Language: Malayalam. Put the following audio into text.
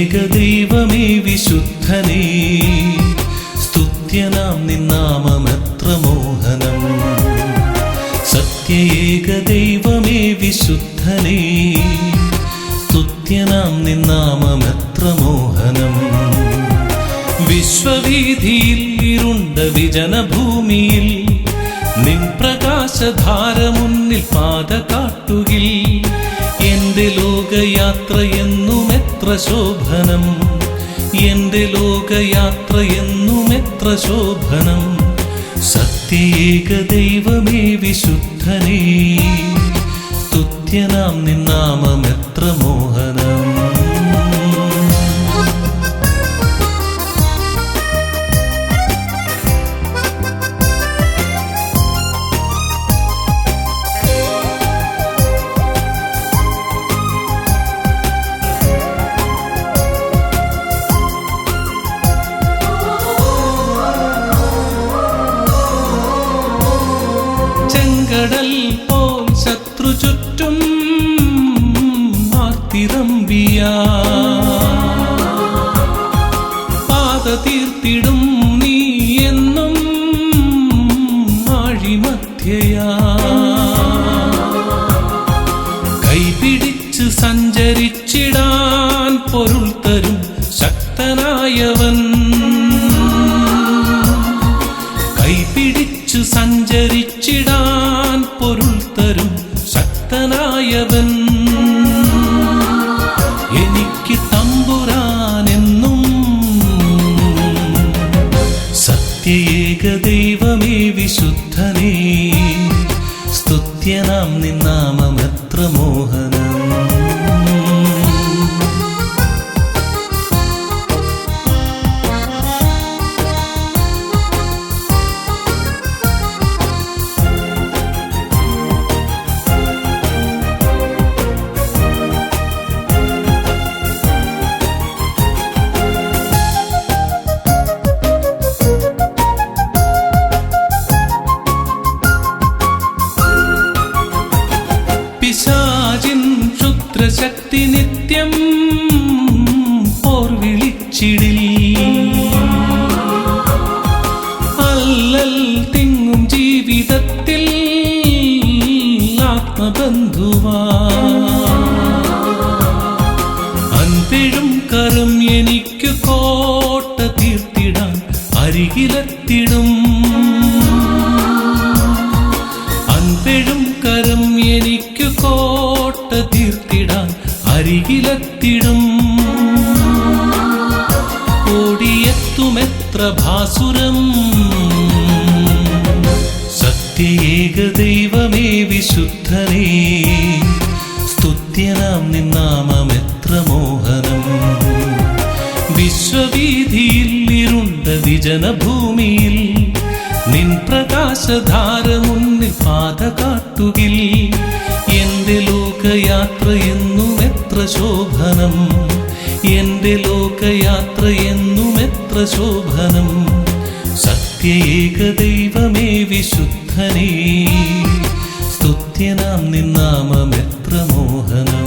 സത്യേക ദൈവമേ വിശുദ്ധനേ, സ്തുത്യനാം നിന്നാമമെത്ര മോഹനം. സത്യേക ദൈവമേ വിശുദ്ധനേ, സ്തുത്യനാം നിന്നാമമെത്ര മോഹനം. വിശ്വവീഥിയിൽ ഇരുണ്ട വിജനഭൂമിയിൽ നിൻ പ്രകാശധാര മുന്നിൽ പാത കാട്ടുകിൽ. എന്റെ ലോകയാത്ര എന്നും എത്ര ശോഭനം, എന്റെ ലോകയാത്ര എന്നും എത്ര ശോഭനം. സത്യേക ദൈവമേ വിശുദ്ധനേ, സ്തുത്യനാം നിന്നാമമെത്ര മോഹനം. ചെങ്കടൽ പോൽ ശത്രു ചുറ്റും മാർത്തിരമ്പിയ പാത തീർത്തിടും നീ എന്നും ആഴിമധ്യയാ. കൈപിടിച്ച് സഞ്ചരിച്ചിടാൻ പൊരുൾ തരും ശക്തനായവൻ, കൈപിടിച്ചു സഞ്ചരിച്ചിടാൻ പൊരുൾ തരും ശക്തനായവൻ. എനിക്ക് തമ്പുരാനെന്നും. സത്യേക ദൈവമേ വിശുദ്ധനേ, സ്തുത്യനാം നിന്നാമമെത്ര മോഹനം. പിശാചിൻ ക്ഷുദ്രശക്തി നിത്യം പോർ വിളിച്ചിടിൽ. അല്ലൽ തിങ്ങും ജീവിതത്തിൽ ആത്മബന്ധുവാ. അൻപിഴും കരം എനിക്ക് കോട്ട തീർത്തിടാൻ അരികിലെത്തിടും. അൻപിഴും കരം എനിക്ക് കോട്ട തീർത്തിടാൻ അരികിലെത്തിടും. ഓടിയെത്തുമെത്ര ഭാസുരം. സത്യേക ദൈവമേ വിശുദ്ധനേ, സ്തുത്യനാം നിന്നാമമെത്ര മോഹനം. വിശ്വവീഥിയിൽ ഇരുണ്ട വിജനഭൂമിയിൽ നിൻ പ്രകാശധാര മുന്നിൽ പാത കാട്ടുകിൽ. എന്റെ ലോകയാത്ര എന്നും എത്ര ശോഭനം, എന്റെ ലോകയാത്ര എന്നും എത്ര ശോഭനം. സത്യേക ദൈവമേ വിശുദ്ധനേ, സ്തുത്യനാം നിന്നാമമെത്ര മോഹനം.